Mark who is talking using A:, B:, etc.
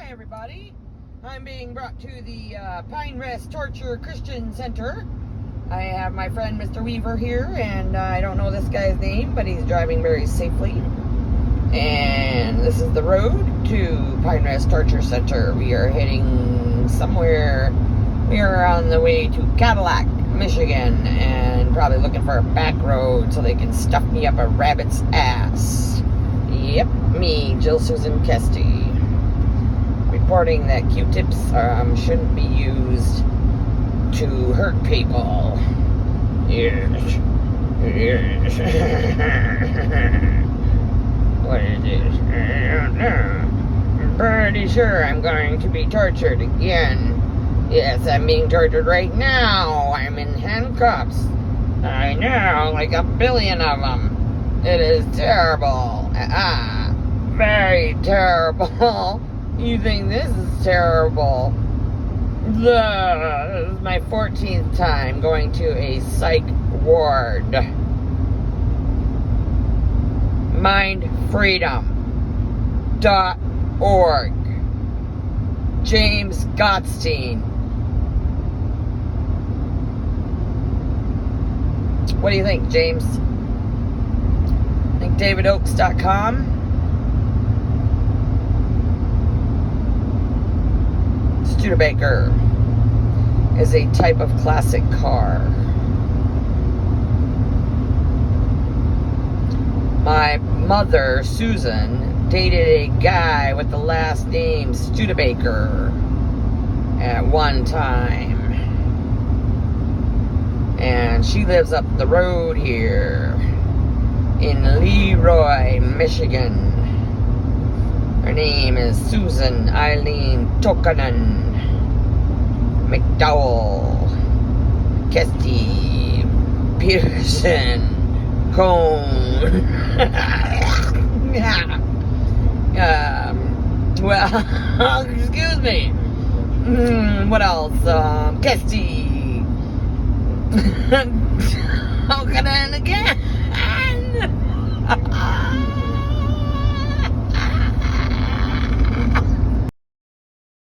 A: Hi everybody, I'm being brought to the Pine Rest Torture Christian Center. I have my friend Mr. Weaver here, and I don't know this guy's name, but he's driving very safely. And this is the road to Pine Rest Torture Center. We are heading somewhere. We are on the way to Cadillac, Michigan, and probably looking for a back road so they can stuff me up a rabbit's ass. Yep, me, Jill Susan Kesty, reporting that Q-tips shouldn't be used to hurt people. Yes. Yes. What is this? I don't know. I'm pretty sure I'm going to be tortured again. Yes, I'm being tortured right now. I'm in handcuffs. I know, like a billion of them. It is terrible. Very terrible. You think this is terrible? This is my 14th time going to a psych ward. Mindfreedom.org. James Gottstein. What do you think, James? I think DavidOakes.com. Studebaker is a type of classic car. My mother, Susan, dated a guy with the last name Studebaker at one time. And she lives up the road here in Leroy, Michigan. Her name is Susan Eileen Tokanen McDowell Kesty Peterson Cone. Well, excuse me. What else? Kesty Tokanen again.